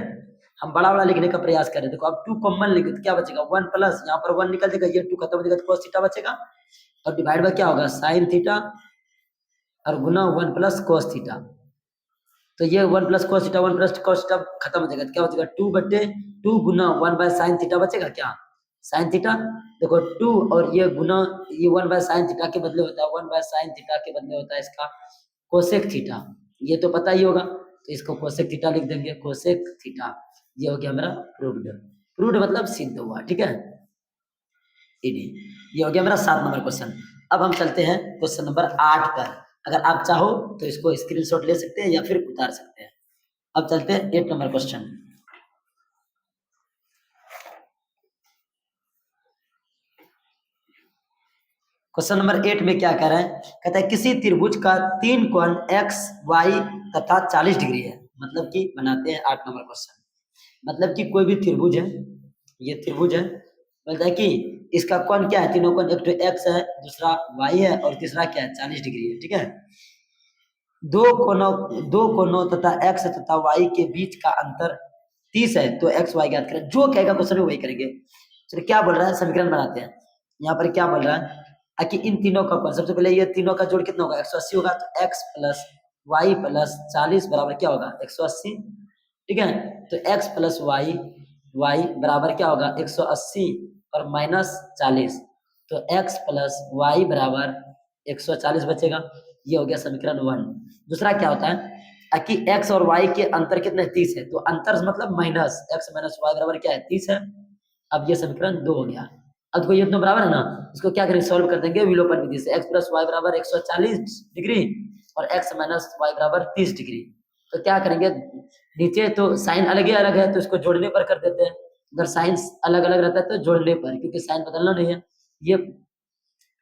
हम बड़ा बड़ा लिखने का प्रयास करें, देखो अब 2 कॉमन लेंगे तो क्या बचेगा 1 प्लस, यहाँ पर 1 निकल जाएगा, ये 2 खत्म हो जाएगा तो cos थीटा बचेगा, और डिवाइड बाय क्या होगा साइन थीटा और गुना 1 प्लस cos थीटा। तो ये 1 plus cos theta 1 plus cos theta खत्म हो जाएगा, तो क्या बचेगा 2/2 गुना 1 बाय साइन थीटा बचेगा, क्या साइन थीटा, देखो 2 और ये गुना ये 1 बाय साइन थीटा के बदले होता है, 1 बाय साइन थीटा के बदले होता है इसका कोसेक थीटा, ये तो पता ही होगा, तो इसको कोसेक थीटा लिख देंगे, कोसेक थीटा। ये हो गया मेरा प्रूव्ड, प्रूव्ड मतलब सिद्ध हुआ, ठीक है। ये हो गया मेरा 7 नंबर क्वेश्चन। अब हम चलते हैं क्वेश्चन नंबर 8 पर, अगर आप चाहो तो इसको स्क्रीनशॉट ले सकते हैं या फिर उतार सकते हैं। अब चलते हैं 8 नंबर क्वेश्चन। क्वेश्चन नंबर 8 में क्या कह रहा है, कहता है किसी त्रिभुज का 3 कोण x, y तथा 40 डिग्री है। मतलब कि बनाते हैं 8 नंबर क्वेश्चन, मतलब कि कोई भी त्रिभुज है, ये त्रिभुज है, बोलता है कि इसका कोण क्या है, तीनों कोण, एक तो x है, दूसरा y है, और तीसरा क्या है 40 डिग्री है, ठीक है। दो कोणों तथा x तथा y के बीच का अंतर 30 है, तो x y ज्ञात करें। जो कहेगा क्वेश्चन में वही करेंगे। चलिए क्या बोल रहा है, समीकरण बनाते हैं। यहाँ पर क्या बोल रहा है कि इन तीनों का कोण, सबसे पहले ये तीनों का जोड़ कितना होगा 180 होगा, तो x प्लस वाई प्लस 40 बराबर क्या होगा 180, ठीक है। तो x प्लस वाई बराबर क्या होगा 180 और माइनस 40, तो x प्लस वाई बराबर 140 बचेगा। ये हो गया समीकरण 1। दूसरा क्या होता है कि x और y के अंतर कितने 30 है, तो अंतर मतलब माइनस x माइनस वाई बराबर क्या है 30 है। अब ये समीकरण 2 हो गया। अब देखो ये दोनों बराबर है ना, इसको क्या करेंगे सॉल्व कर देंगे विलोपन विधि से, x प्लस वाई बराबर 140 डिग्री और x माइनस वाई बराबर 30 डिग्री। तो क्या करेंगे, नीचे तो साइन अलग है तो इसको जोड़ने पर कर देते हैं, अगर साइन अलग अलग रहता है तो जोड़ने पर, क्योंकि साइन बदलना नहीं है। ये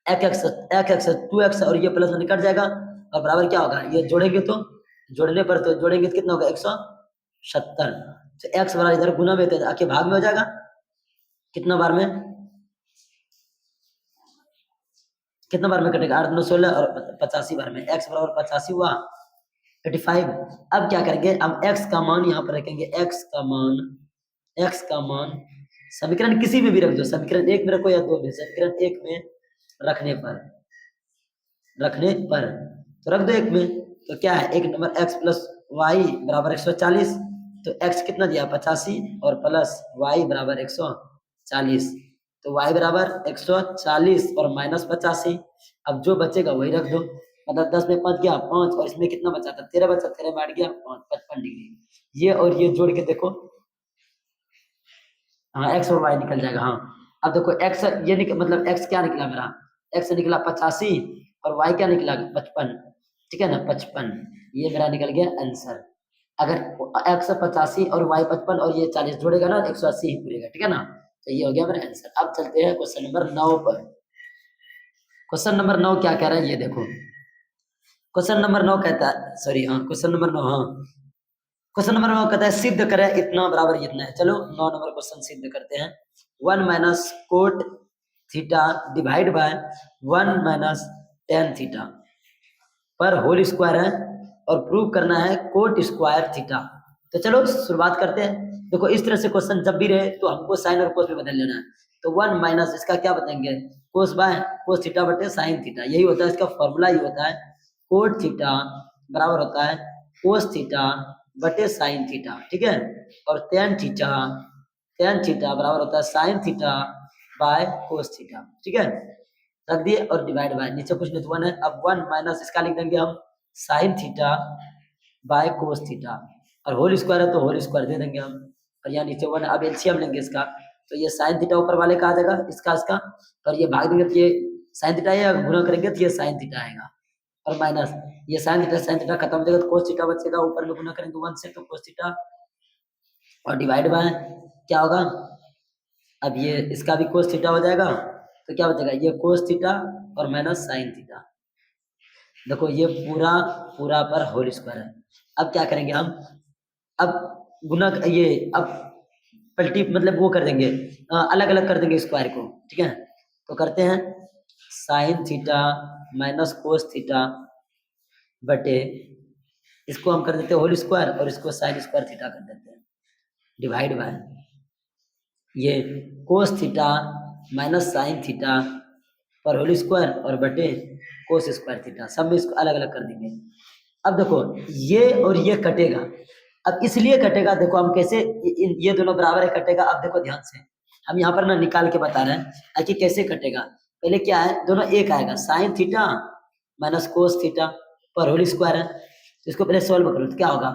x 2x और ये प्लस में कट जाएगा और बराबर क्या होगा, ये जोड़ेंगे तो जोड़ने पर तो जोड़ेंगे तो कितना होगा 170। तो x बराबर इधर गुना में तो आके भाग में हो जाएगा, कितना बार में, कितना बार में कटेगा 8 9 16 और 85 बार में, x बराबर 85 हुआ 85। अब क्या करेंगे, अब x का मान यहाँ पर रखेंगे, x का मान समीकरण किसी में भी रख दो, समीकरण 1 में रखो या 2 में, समीकरण 1 में रखने पर तो रख दो 1 में, तो क्या है 1 नंबर x प्लस वाई बराबर 140, तो x कितना दिया 85 और प्लस y बराबर 140, तो y बराबर 140 और माइनस 85। अब जो बचेगा वही रख दो, मतलब 10 में 5 गया 5 और इसमें कितना बचा था 13 बचा, 13 में 8 गया 5, 55 डिग्री। ये और ये जोड़ के देखो, हाँ x और y निकल जाएगा। हाँ अब देखो x ये मतलब x क्या निकला मेरा, x निकला 85 और y क्या निकला 55, ठीक है ना 55, ये मेरा निकल गया आंसर। अगर x 85 और y 55 और ये 40 जोड़ेगा ना 180 ही पूरेगा, ठीक है ना, तो ये हो गया मेरा आंसर। अब चलते हैं क्वेश्चन नंबर 9 पर। क्वेश्चन नंबर 9 क्या कह रहा है ये देखो, क्वेश्चन नंबर 9 कहता है, सॉरी हाँ क्वेश्चन नंबर 9, हाँ क्वेश्चन नंबर 9 कहता है सिद्ध करें इतना बराबर इतना है। चलो 9 नंबर क्वेश्चन सिद्ध करते हैं। 1 minus cot theta divide by 1 minus tan theta पर होल स्क्वायर है और प्रूव करना है कोट स्क्वायर थीटा। तो चलो शुरुआत करते हैं। देखो इस तरह से क्वेश्चन जब भी रहे तो हमको साइन और कोस में बदल लेना है। तो 1 माइनस इसका क्या बताएंगे, कोस बाय कोस थीटा बटे साइन थीटा, यही होता है इसका फॉर्मूला, ही होता है कोट थीटा बराबर होता है कोस थीटा बटे साइन थीटा, ठीक है। और टेन थीटा बराबर होता है sine theta by cos theta, ठीक है। रख दिए और डिवाइड बाय, नीचे कुछ नहीं तो 1 है। अब 1 माइनस इसका लिख देंगे हम sine theta by cos theta, और होल स्क्वायर है तो होल स्क्वायर दे देंगे हम, और यहाँ नीचे 1 है। अब एलसीएम लेंगे इसका, तो ये साइन थीटा ऊपर वाले का आ जाएगा इसका, और ये भाग देंगे तो ये साइन थीटा है, गुणा करेंगे तो ये साइन थीटा आएगा, और माइनस ये साइन थीटा खत्म हो जाएगा तो कोस थीटा बचेगा, ऊपर में गुना करेंगे 1 से तो कोस थीटा, और डिवाइड बाय क्या होगा, अब ये इसका भी कोस थीटा हो जाएगा, तो क्या बचेगा ये कोस थीटा और माइनस साइन थीटा। देखो ये पूरा पर होल स्क्वायर है। अब क्या करेंगे हम, अब गुना ये अब पलटी मतलब वो कर देंगे, अलग अलग कर देंगे स्क्वायर को, ठीक है। तो करते हैं sine theta minus cos theta बटे, इसको हम कर देते हैं होल स्क्वायर और इसको साइन स्क्वायर थीटा कर देते हैं, डिवाइड बाय ये cos theta minus sine theta पर होल स्क्वायर और बटे कोस स्क्वायर थीटा, सब में इसको अलग अलग कर देंगे। अब देखो ये और ये कटेगा, अब इसलिए कटेगा, देखो हम कैसे ये दोनों बराबर है कटेगा। अब देखो ध्यान से हम यहाँ पर ना निकाल के बता रहे हैं कि कैसे कटेगा। पहले क्या है, दोनों एक आएगा sine theta minus cos theta पर होल स्क्वायर है, तो इसको पहले सॉल्व करो तो क्या होगा,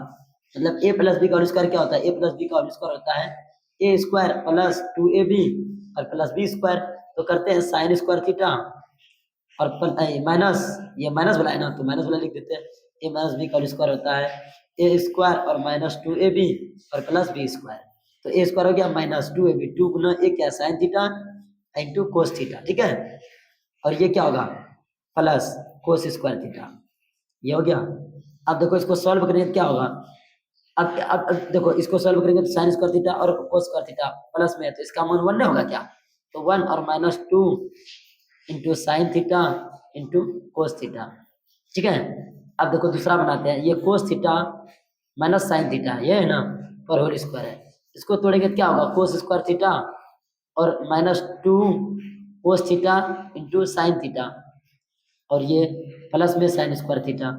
मतलब ए प्लस बी का होल स्क्वायर क्या होता है, ए प्लस बी का होल स्क्वायर होता है ए स्क्वायर प्लस 2ab और प्लस बी स्क्वायर। तो करते हैं साइन स्क्वायर थीटा और माइनस, ये माइनस वाला है ना तो माइनस वाला लिख देते हैं, ए माइनस बी का होल स्क्वायर होता है ए स्क्वायर और माइनस 2ab और प्लस बी स्क्वायर। तो ए स्क्वायर हो गया माइनस 2ab, 2 गुना ए क्या sine theta into cos theta, ठीक है। और ये क्या होगा प्लस कोस स्क्वायर थीटा, ये हो गया। अब देखो इसको सॉल्व करेंगे तो क्या होगा, अब देखो इसको सॉल्व करेंगे तो साइन स्क्वायर थीटा और कोस स्क्वायर थीटा प्लस में है तो इसका मान 1 नहीं होगा क्या, तो 1 और minus 2 into sine theta into cos theta, ठीक है। अब देखो दूसरा बनाते हैं, ये cos theta minus sine theta ये है ना पर होल स्क्वायर है, इसको तोड़ेंगे तो क्या होगा कोस स्क्वायर थीटा और minus 2 cos theta into sine theta, और ये प्लस में साइन स्क्वायर थीटा।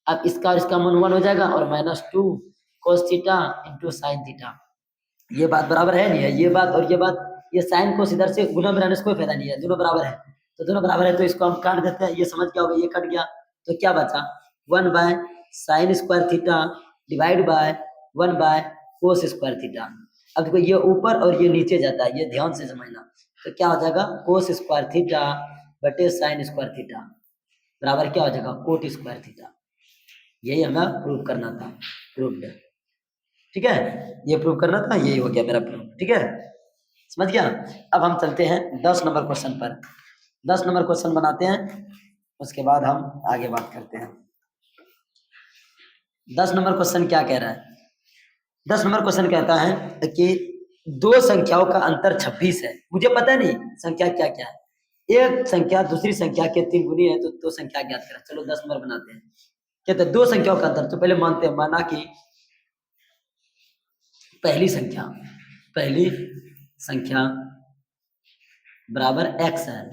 अब इसका और इसका मान 1 हो जाएगा और minus 2 cos theta into sine theta. ये बात बराबर है नहीं है, ये बात और ये बात, ये साइन को इधर से गुना बनाने से कोई फायदा नहीं है, दोनों बराबर है। तो दोनों बराबर है तो इसको हम काट देते हैं, ये समझ क्या होगा, ये कट गया तो क्या बचा 1 by sine square theta divide by 1 by cos square theta. अब देखो ये ऊपर और ये नीचे जाता है, ये ध्यान से समझना। तो क्या हो जाएगा कोस स्क्वायर थीटा बटे साइन स्क्वायर थीटा बराबर क्या हो जाएगा कोट स्क्वायर थीटा। यही हमें प्रूव करना था, प्रूव्ड, ठीक है, ये प्रूव करना था, यही हो गया मेरा प्रूफ, ठीक है। समझ गया। अब हम चलते हैं 10 नंबर क्वेश्चन पर। 10 नंबर क्वेश्चन बनाते हैं, उसके बाद हम आगे बात करते हैं। 10 नंबर क्वेश्चन क्या कह रहा है? 10 नंबर क्वेश्चन कहता है कि दो संख्याओं का अंतर 26 है। मुझे पता नहीं संख्या क्या क्या है। एक संख्या दूसरी संख्या के 3 गुनी है, तो दो संख्या ज्ञात करें। चलो 10 नंबर बनाते हैं। कहते हैं दो संख्याओं का अंतर, तो पहले मानते हैं, माना कि पहली संख्या बराबर x है,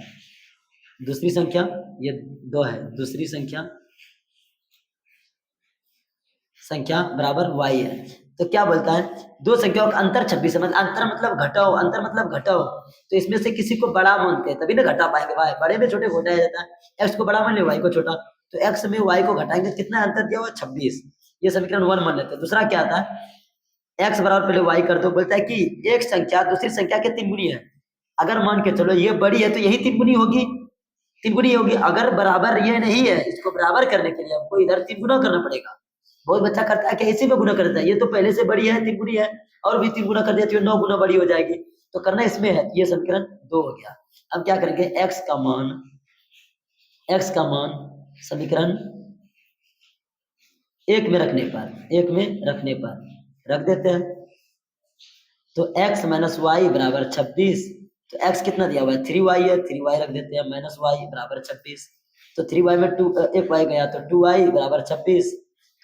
दूसरी संख्या ये 2 है, दूसरी संख्या बराबर y है। तो क्या बोलता है? दो संख्याओं का अंतर 26 है, मतलब अंतर मतलब घटाओ। तो इसमें से किसी को बड़ा मानते हैं, तभी ना घटा पाएंगे। y बड़े में छोटे को घटाया जाता है, x को बड़ा मान ले, y को छोटा। तो x में y को घटाएंगे, कितना अंतर दिया हुआ? 26। ये समीकरण 1 मान लेते हैं। दूसरा क्या आता है? x बराबर पहले y कर दो। बोलता है कि एक संख्या दूसरी संख्या के 3 गुनी है। अगर मान के चलो ये बड़ी है तो यही 3 गुनी होगी, 3 गुनी होगी। अगर बराबर ये नहीं है, इसको बराबर करने के लिए हमको इधर 3 गुना करना पड़ेगा। बहुत बच्चा करता है कि इसी में गुना करता है, ये तो पहले से बड़ी है, 3 गुनी है, और भी 3 गुना कर दिया तो 9 गुना बड़ी हो जाएगी। तो करना इसमें है। ये समीकरण 2 हो गया। अब क्या करेंगे? x का मान समीकरण 1 में रखने पर रख देते हैं। तो x माइनस वाई बराबर 26। तो x कितना दिया हुआ है? 3y है, 3y रख देते हैं, माइनस वाई बराबर 26। तो 3y में 2 एक y गया, तो 2y बराबर 26।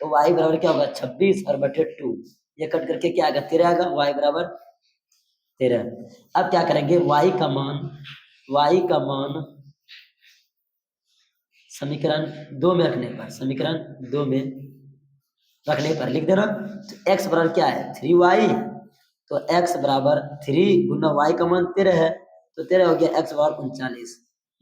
तो y बराबर क्या होगा? 26 और बटे 2, ये कट करके क्या आएगा? 13 आएगा। y बराबर 13। अब क्या करेंगे? y का मान समीकरण 2 में रखने पर लिख देना। तो x बराबर क्या है? 3y। तो x बराबर 3 गुना y का मान 13 है, तो 13 हो गया, x बराबर 39।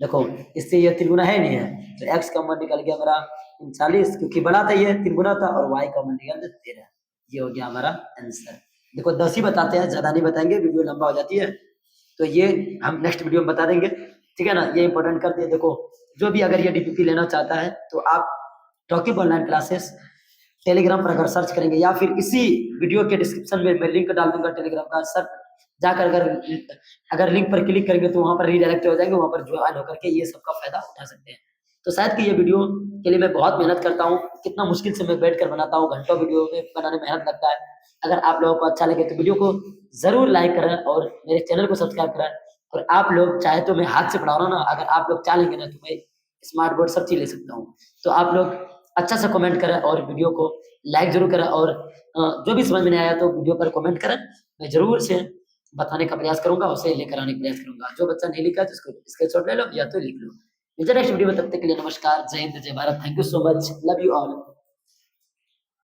देखो इससे ये 3 गुना है नहीं है, तो x का मान निकल गया हमारा 39, क्योंकि बड़ा था, ये 3 गुना था, और y का मान निकल गया 13। ये हो गया हमारा आंसर। देखो 10 ही बताते हैं, ज्यादा नहीं बताएंगे, वीडियो लंबा हो जाती है। तो ये हम नेक्स्ट वीडियो में बता देंगे, ठीक है ना। ये इंपॉर्टेंट कर दिए। देखो जो भी अगर ये डीपीपी लेना चाहता है तो आप टॉकिंग ऑनलाइन क्लासेस टेलीग्राम पर अगर सर्च करेंगे, या फिर इसी वीडियो के डिस्क्रिप्शन में मैं लिंक डाल दूंगा टेलीग्राम का, सर जाकर अगर लिंक पर क्लिक करेंगे तो वहां पर रीडायरेक्ट हो जाएंगे, वहां पर ज्वाइन होकर के ये सबका फायदा उठा सकते हैं। तो शायद कि ये वीडियो के लिए मैं बहुत मेहनत करता हूँ, कितना मुश्किल से मैं बैठ कर बनाता हूँ, घंटों वीडियो में बनाने में मेहनत लगता है। अगर आप लोगों को अच्छा लगे तो वीडियो को जरूर लाइक करें और मेरे चैनल को सब्सक्राइब करें। और आप लोग चाहे तो मैं हाथ से पढ़ा रहा हूँ ना, अगर आप लोग चाहेंगे ना तो मैं स्मार्ट बोर्ड सब चीज ले सकता हूँ। तो आप लोग अच्छा से कमेंट करें और वीडियो को लाइक जरूर करें, और जो भी समझ में नहीं आया तो वीडियो पर कमेंट करें, मैं जरूर से बताने का प्रयास करूंगा, उसे लेकर आने का प्रयास करूंगा। जो बच्चा नहीं लिखा तो उसको स्क्रीनशॉट ले लो या तो लिख लो। नेक्स्ट वीडियो में, तब तक के लिए नमस्कार, जय हिंद, जय Bharat, thank you so much, love you all.